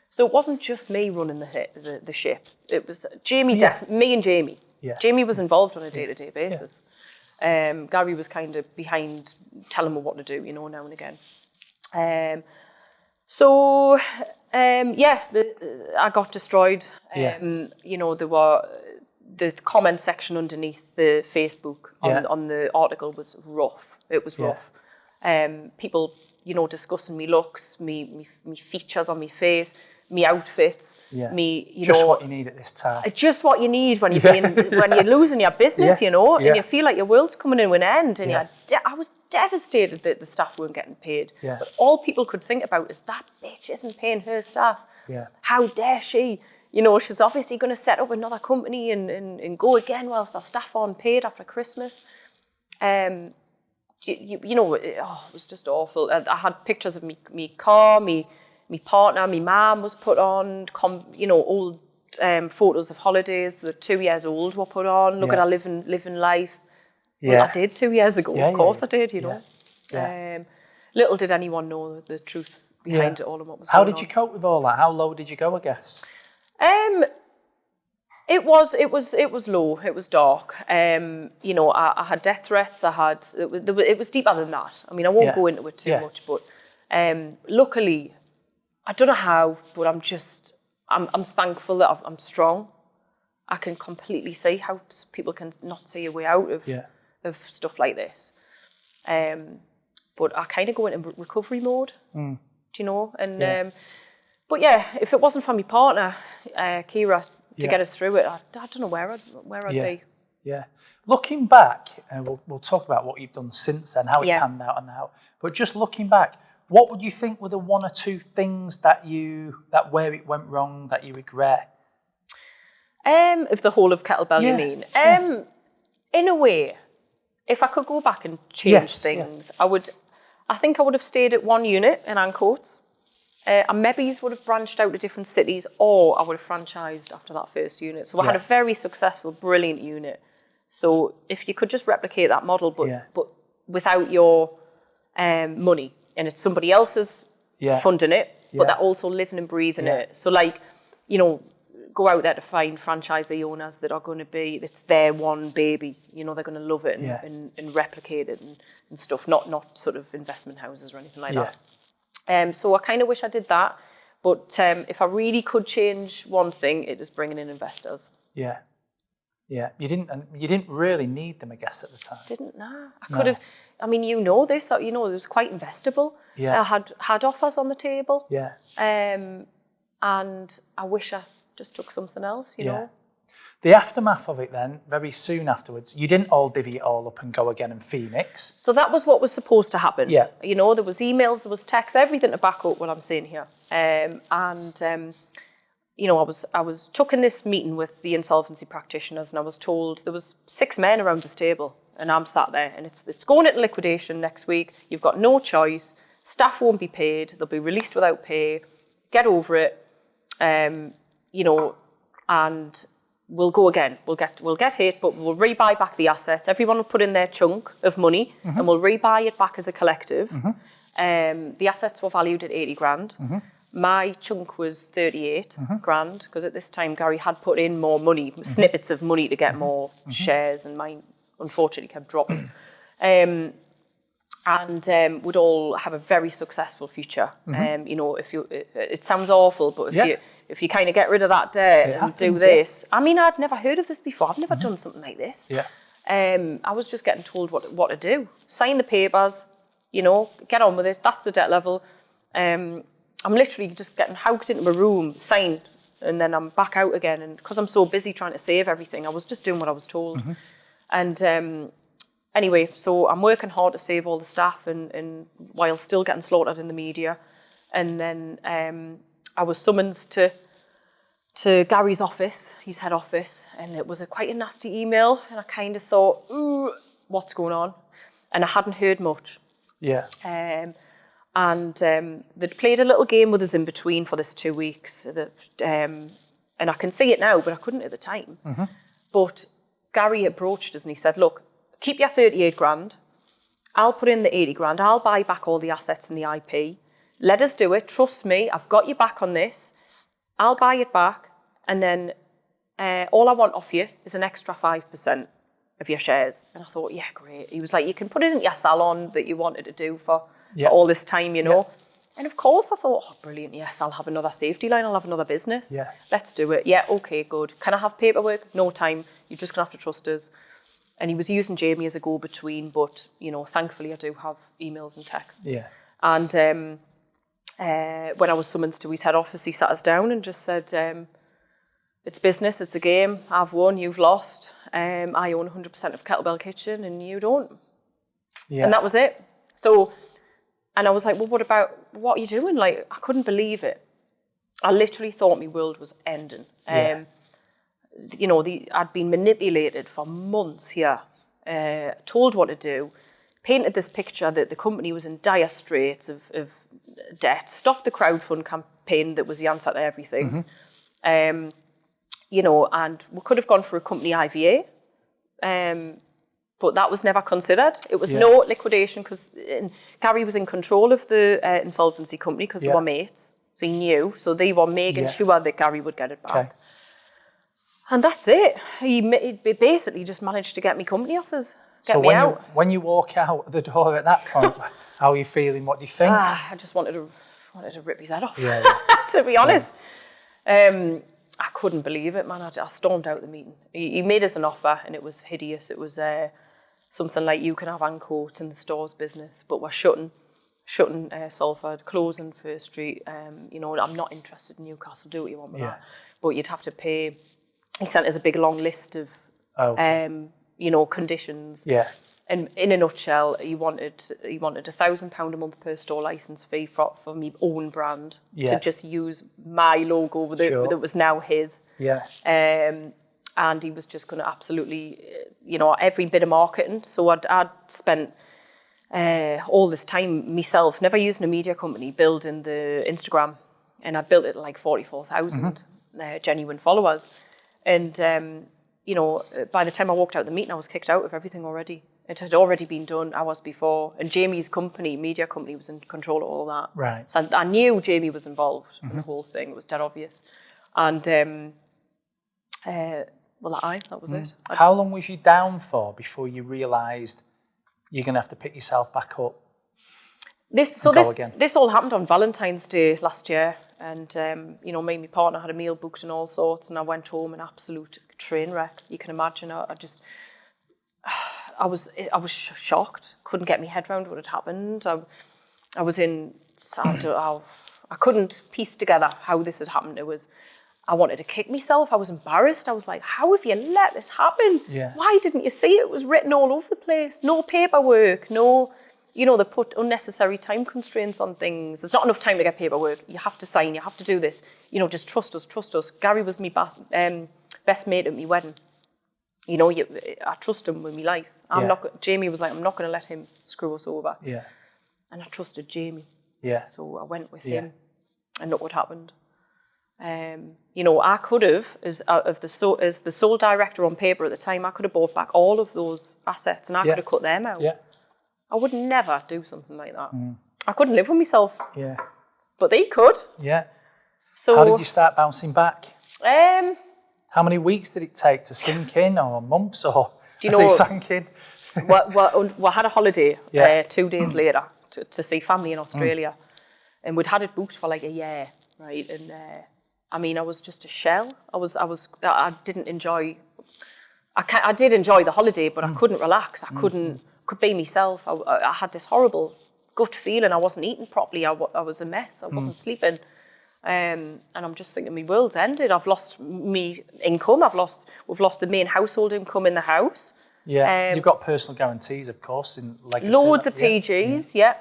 So it wasn't just me running the ship. It was Jamie, me and Jamie. Jamie was involved on a day-to-day basis. Gary was kind of behind telling me what to do, now and again. I got destroyed. There were the comment section underneath the Facebook on the article was rough. It was rough. People, you know, discussing me looks, me features on my face, me outfits, me, you just know, what you need at this time. Just what you need when you're when you're losing your business, you know, and you feel like your world's coming in an end. And I was devastated that the staff weren't getting paid. But all people could think about is that bitch isn't paying her staff. How dare she? You know, she's obviously going to set up another company and go again whilst our staff aren't paid after Christmas. You know, it was just awful. I had pictures of me car, me partner, my mum was put on, you know, old photos of holidays that 2 years old were put on. Look at her living life. Well, I did 2 years ago, of course I did, you know. Little did anyone know the truth behind it all and what was How going did you cope with all that? How low did you go, I guess? It was low. It was dark. You know, I had death threats. It was deeper than that. I mean, I won't go into it too much, but luckily, I don't know how, but I'm thankful that I'm strong. I can completely see how people can not see a way out of stuff like this. But I kind of go into recovery mode. Do you know? And but yeah, if it wasn't for my partner, Kira, to get us through it, I don't know where I'd be. Yeah. Looking back, and we'll talk about what you've done since then, how it panned out and how. But just looking back, what would you think were the one or two things that where it went wrong that you regret? Of the whole of Kettlebell, you mean? In a way, if I could go back and change things, I think I would have stayed at one unit in Ancoats. I maybe would have branched out to different cities, or I would have franchised after that first unit. So I had a very successful, brilliant unit. So if you could just replicate that model, but without your money, and it's somebody else's funding it, but they're also living and breathing it. So like, you know, go out there to find franchisee owners that are going to it's their one baby, you know, they're going to love it and replicate it and stuff, not sort of investment houses or anything like that. So I kind of wish I did that, but if I really could change one thing, it was bringing in investors. You didn't really need them, I guess, at the time. I could have. I mean, you know this. You know, it was quite investable. I had offers on the table. And I wish I just took something else. You know. The aftermath of it then, very soon afterwards, you didn't all divvy it all up and go again in Phoenix. So that was what was supposed to happen. You know, there was emails, there was texts, everything to back up what I'm saying here. You know, I was took in this meeting with the insolvency practitioners, and I was told there was 6 men around this table, and I'm sat there, and it's going into liquidation next week. You've got no choice. Staff won't be paid. They'll be released without pay. Get over it. You know, and we'll go again. We'll get hit, but we'll rebuy back the assets. Everyone will put in their chunk of money, and we'll rebuy it back as a collective. The assets were valued at 80 grand. My chunk was 38 grand, because at this time Gary had put in more money, snippets of money to get more shares, and mine unfortunately kept dropping. And would all have a very successful future. You know, it sounds awful, but if you kind of get rid of that debt and do this. I mean, I'd never heard of this before. I've never done something like this. I was just getting told what to do. Sign the papers, you know, get on with it. That's the debt level. I'm literally just getting housed into my room, signed, and then I'm back out again. And because I'm so busy trying to save everything, I was just doing what I was told. And anyway, so I'm working hard to save all the staff and while still getting slaughtered in the media. And then I was summoned to Gary's office, his head office, and it was quite a nasty email. And I kind of thought, ooh, what's going on? And I hadn't heard much. And they'd played a little game with us in between for this 2 weeks. And I can see it now, but I couldn't at the time. But Gary approached us and he said, look, keep your 38 grand. I'll put in the 80 grand. I'll buy back all the assets and the IP. Let us do it. Trust me. I've got you back on this. I'll buy it back. And then all I want off you is an extra 5% of your shares. And I thought, yeah, great. He was like, you can put it in your salon that you wanted to do for all this time, you know. And of course I thought, oh, brilliant. Yes, I'll have another safety line. I'll have another business. Let's do it. Yeah, okay, good. Can I have paperwork? No time. You're just going to have to trust us. And he was using Jamie as a go-between, but, you know, thankfully I do have emails and texts. Yeah. And when I was summoned to his head office, he sat us down and just said, it's business, it's a game. I've won, you've lost. I own 100% of Kettlebell Kitchen and you don't. Yeah. And that was it. So, and I was like, well, what are you doing? Like, I couldn't believe it. I literally thought my world was ending. Yeah. You know, I'd been manipulated for months here, told what to do, painted this picture that the company was in dire straits of debt, stopped the crowdfund campaign that was the answer to everything. Mm-hmm. You know, and we could have gone for a company IVA, but that was never considered. It was no liquidation because Gary was in control of the insolvency company because they were mates, so he knew. So they were making sure that Gary would get it back. Okay. And that's it. He basically just managed to get me company offers, get me out. When you walk out the door at that point, how are you feeling? What do you think? I just wanted to rip his head off, to be honest. I couldn't believe it, man. I stormed out the meeting. He made us an offer and it was hideous. It was something like, you can have Ancoats in the stores business, but we're shutting Salford, closing First Street. You know, I'm not interested in Newcastle, do what you want with that. But you'd have to pay. He sent us a big long list of, you know, conditions. Yeah. And in a nutshell, he wanted £1,000 a month per store licence fee for my own brand to just use my logo that was now his. Yeah. And he was just going to absolutely, you know, every bit of marketing. So I'd spent all this time myself, never using a media company, building the Instagram, and I built it like 44,000 genuine followers. And you know, by the time I walked out the meeting, I was kicked out of everything already. It had already been done hours before, and Jamie's company, media company, was in control of all that. Right. So I knew Jamie was involved in the whole thing. It was dead obvious. And that was it. How long was you down for before you realised you're going to have to pick yourself back up? This all happened on Valentine's Day last year, and you know, me and my partner had a meal booked and all sorts, and I went home an absolute train wreck. You can imagine. I was shocked. Couldn't get my head around what had happened. I was in. I couldn't piece together how this had happened. I wanted to kick myself. I was embarrassed. I was like, how have you let this happen? Yeah. Why didn't you see it? It was written all over the place. No paperwork. No. You know, they put unnecessary time constraints on things. There's not enough time to get paperwork. You have to sign. You have to do this. You know, just trust us. Gary was my best mate at my wedding. You know, I trust him with my life. Jamie was like, I'm not going to let him screw us over. Yeah. And I trusted Jamie. Yeah. So I went with him, and look what happened. You know, I could have, as the sole director on paper at the time, I could have bought back all of those assets, and I could have cut them out. Yeah. I would never do something like that. I couldn't live with myself. Yeah. But they could. Yeah. So how did you start bouncing back? How many weeks did it take to sink in, or months, or sank in? we had a holiday 2 days later to see family in Australia, and we'd had it booked for like a year, right? And I mean, I was just a shell. I didn't enjoy. I did enjoy the holiday, but I couldn't relax. I could be myself. I had this horrible gut feeling. I wasn't eating properly. I was a mess. I wasn't sleeping. And I'm just thinking, my world's ended. I've lost me income. We've lost the main household income in the house. Yeah, you've got personal guarantees, of course, in loads of PGs. Yeah.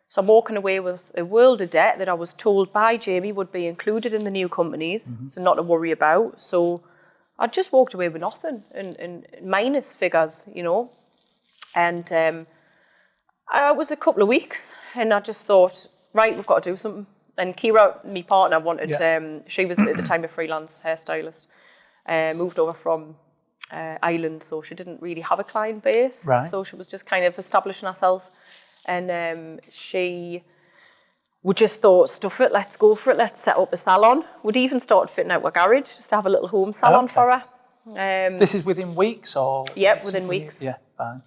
So I'm walking away with a world of debt that I was told by Jamie would be included in the new companies, so not to worry about. So I just walked away with nothing and minus figures, you know. And it was a couple of weeks, and I just thought, right, we've got to do something. And Kira, my partner, wanted, she was at the time a freelance hairstylist, moved over from Ireland, so she didn't really have a client base. Right. So she was just kind of establishing herself. And we just thought, stuff it, let's go for it, let's set up a salon. We'd even started fitting out a garage, just to have a little home salon for her. This is within weeks, or? Yep, within weeks. Yeah, fine.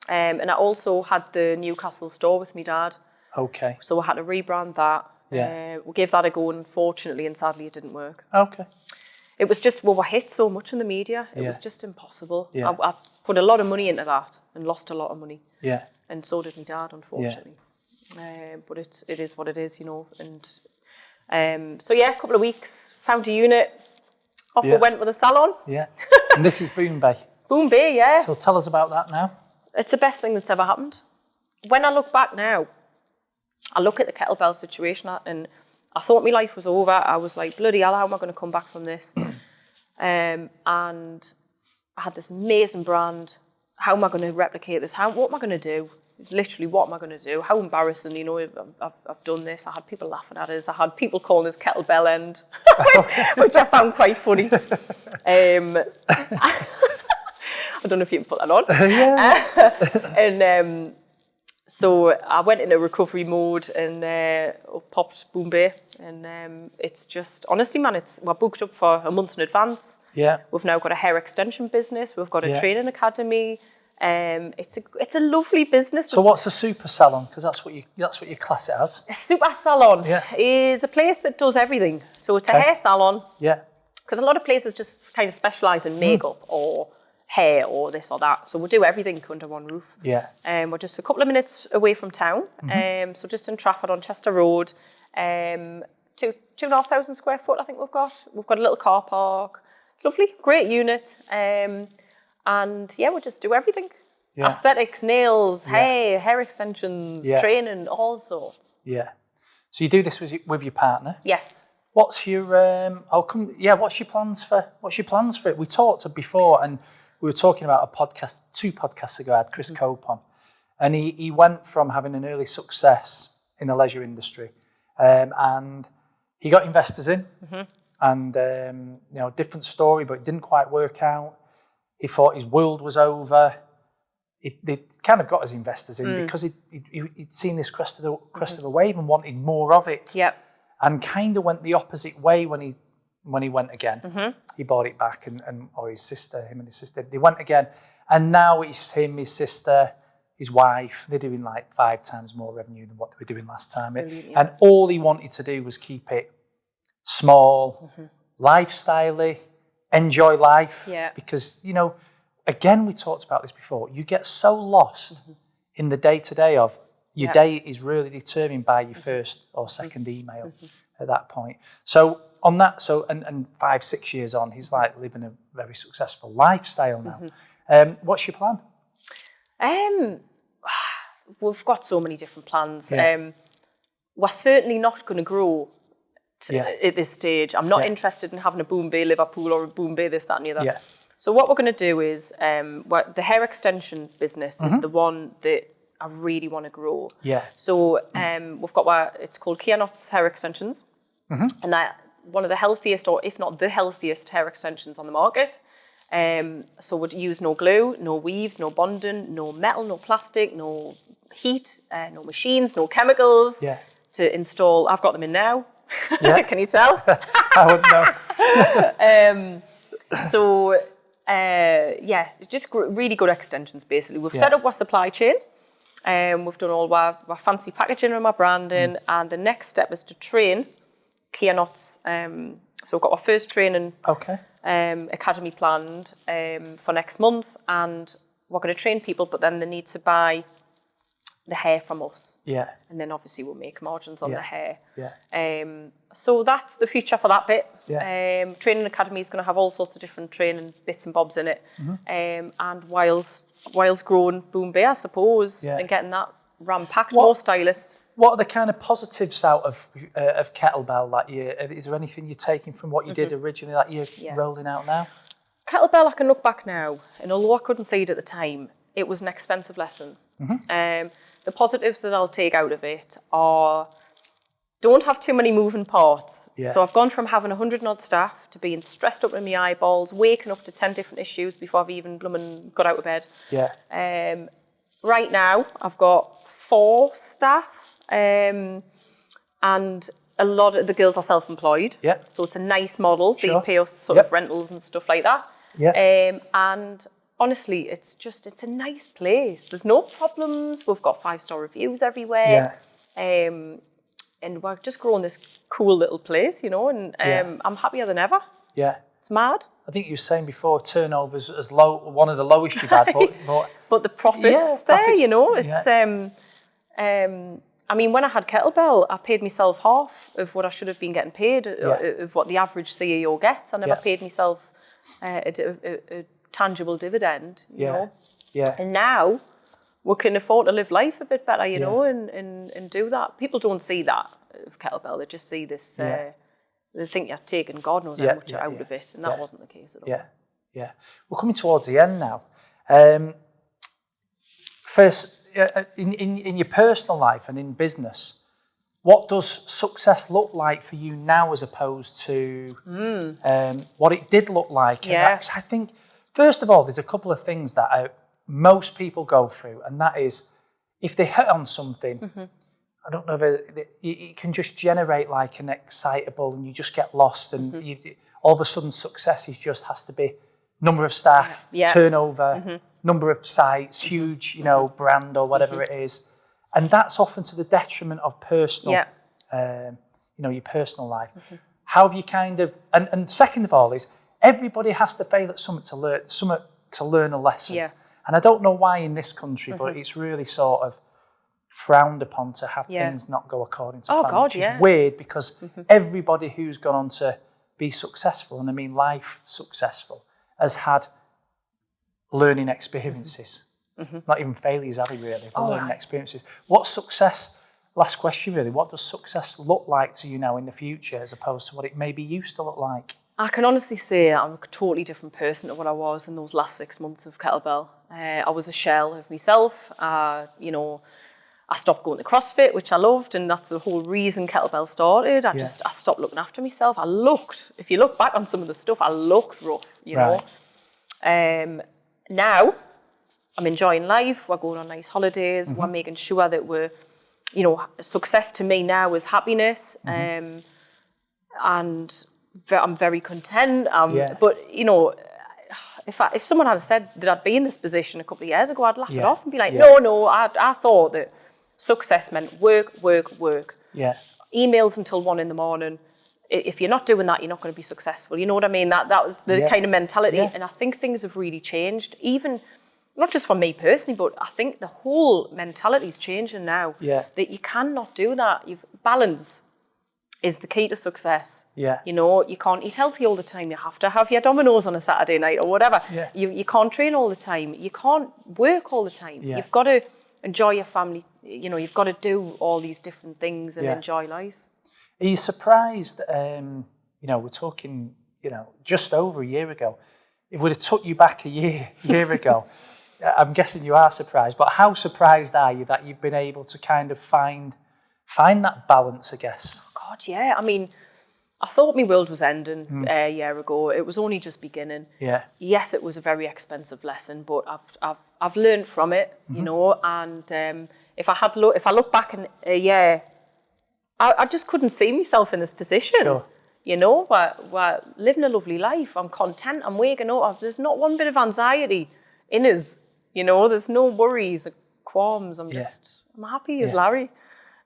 And I also had the Newcastle store with my dad. Okay. So I had to rebrand that. Yeah. We gave that a go, and unfortunately and sadly it didn't work. Okay. it was just, we were hit so much in the media. It was just impossible. I put a lot of money into that and lost a lot of money. Yeah. And so did my dad, unfortunately. But it is what it is, you know. And so yeah, a couple of weeks, found a unit, off we went with a salon. Yeah. And this is Boom Bay. Boom Bay, yeah. So tell us about that now. It's the best thing that's ever happened. When I look back now, I look at the kettlebell situation and I thought my life was over. I was like, bloody hell, how am I going to come back from this? And I had this amazing brand. How am I going to replicate this? What am I going to do? Literally, what am I going to do? How embarrassing, you know, I've done this. I had people laughing at us. I had people calling us Kettlebell End, which I found quite funny. I don't know if you can put that on. And so I went into recovery mode and popped Boom Bay. And it's just, honestly, man, we're booked up for a month in advance. Yeah. We've now got a hair extension business. We've got a training academy. It's a lovely business. So what's a super salon? Because that's what you class it as. A super salon is a place that does everything. So it's a hair salon. Yeah. Because a lot of places just kind of specialise in makeup or hair or this or that. So we'll do everything under one roof. Yeah. We're just a couple of minutes away from town. So just in Trafford on Chester Road. 2,500 square foot, I think we've got. We've got a little car park. Lovely, great unit. And yeah, we'll just do everything. Yeah. Aesthetics, nails, hair extensions, training, all sorts. Yeah. So you do this with your partner? Yes. What's your what's your plans for it? We talked before and we were talking about a podcast 2 podcasts ago. I had Chris Cope on. And he went from having an early success in the leisure industry. And he got investors in. And different story, but it didn't quite work out. He thought his world was over. They kind of got his investors in because he'd seen this crest of the wave and wanted more of it. Yep. And kind of went the opposite way when he went again. He bought it back and him and his sister, they went again. And now it's him, his sister, his wife. They're doing like 5 times more revenue than what they were doing last time. And all he wanted to do was keep it small, lifestyle-y, enjoy life. Yeah. Because, again, we talked about this before, you get so lost in the day-to-day of your day is really determined by your first or second email at that point. So on that, and 5-6 years on, he's like living a very successful lifestyle now. What's your plan? We've got so many different plans. Yeah. We're certainly not going to grow at this stage. I'm not interested in having a Boom Bay Liverpool or a Boom Bay this, that and the other. Yeah. So what we're going to do is, the hair extension business is the one that I really want to grow. Yeah. So we've got it's called Kettlebell Hair Extensions, and that one of the healthiest, or if not the healthiest, hair extensions on the market. So we'd use no glue, no weaves, no bonding, no metal, no plastic, no heat, no machines, no chemicals to install. I've got them in now. Yeah. Can you tell? I wouldn't know. Just really good extensions, basically. We've set up our supply chain. We've done all our fancy packaging and our branding. And the next step is to train Kettlebells. So we've got our first training academy planned for next month. And we're going to train people, but then they need to buy the hair from us. Yeah. And then obviously we'll make margins on the hair. Yeah. So that's the future for that bit. Yeah. Training Academy is going to have all sorts of different training bits and bobs in it. And whilst growing Boom Bay, I suppose, and getting that ram-packed, more stylists. What are the kind of positives out of Kettlebell that year? Is there anything you're taking from what you did originally that you're rolling out now? Kettlebell, I can look back now, and although I couldn't see it at the time, it was an expensive lesson. The positives that I'll take out of it are don't have too many moving parts. Yeah. So I've gone from having 100 odd staff to being stressed up in my eyeballs, waking up to 10 different issues before I've even blooming got out of bed. Yeah. Right now, I've got 4 staff, and a lot of the girls are self-employed. Yeah. So it's a nice model. Sure. They pay us sort of rentals and stuff like that. Yeah. And honestly, it's a nice place. There's no problems. We've got 5-star reviews everywhere. Yeah. And we're just growing this cool little place, and I'm happier than ever. Yeah. It's mad. I think you were saying before, turnover's as low, one of the lowest you've had, but the profits there, you know, it's I mean, when I had Kettlebell, I paid myself half of what I should have been getting paid, of what the average CEO gets. I never paid myself a tangible dividend, you know. Yeah. And now we can afford to live life a bit better, you know, and do that. People don't see that of Kettlebell. They just see this, they think you're taking God knows how much out of it. And that wasn't the case at all. Yeah. We're coming towards the end now. First, in your personal life and in business, what does success look like for you now as opposed to what it did look like? I think, first of all, there's a couple of things that most people go through, and that is if they hit on something, I don't know if it can just generate like an excitable and you just get lost and all of a sudden success just has to be number of staff, turnover, number of sites, huge, you know, brand or whatever it is. And that's often to the detriment of personal, you know, your personal life. How have you kind of, and second of all is everybody has to fail at something to learn a lesson. And I don't know why in this country, but it's really sort of frowned upon to have things not go according to plan, which is weird because everybody who's gone on to be successful, and I mean life successful, has had learning experiences. Not even failures, have they really? Learning experiences. What success, last question really, what does success look like to you now in the future as opposed to what it maybe used to look like? I can honestly say I'm a totally different person to what I was in those last 6 months of Kettlebell. I was a shell of myself. You know, I stopped going to CrossFit, which I loved, and that's the whole reason Kettlebell started. I stopped looking after myself. If you look back on some of the stuff, I looked rough, you know. Now, I'm enjoying life. We're going on nice holidays. We're making sure that we're, you know, success to me now is happiness. And I'm very content. But, you know, if someone had said that I'd be in this position a couple of years ago, I'd laugh it off and be like, no, I thought that success meant work. Emails until 1 a.m. If you're not doing that, you're not going to be successful. You know what I mean? That was the kind of mentality. And I think things have really changed, even not just for me personally, but I think the whole mentality is changing now. That you cannot do that. Balance is the key to success. You know, you can't eat healthy all the time. You have to have your Domino's on a Saturday night or whatever. You can't train all the time. You can't work all the time. You've got to enjoy your family. You know, you've got to do all these different things and enjoy life. Are you surprised, you know, we're talking, you know, just over a year ago. If we'd have took you back a year ago, I'm guessing you are surprised, but how surprised are you that you've been able to kind of find that balance, I guess? Oh God, yeah. I mean, I thought my world was ending a year ago. It was only just beginning. Yes, it was a very expensive lesson, but I've learned from it, you know, and if I look back in a year, I just couldn't see myself in this position. You know, we're living a lovely life. I'm content. I'm waking up. There's not one bit of anxiety in us. You know, there's no worries or qualms. I'm happy as Larry.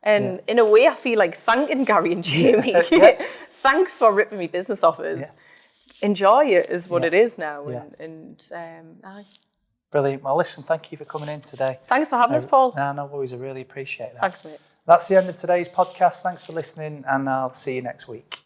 And in a way, I feel like thanking Gary and Jamie. Thanks for ripping me business offers. Enjoy it is what it is now. Brilliant. Well, listen, thank you for coming in today. Thanks for having us, Paul. No worries. I really appreciate that. Thanks, mate. That's the end of today's podcast. Thanks for listening, and I'll see you next week.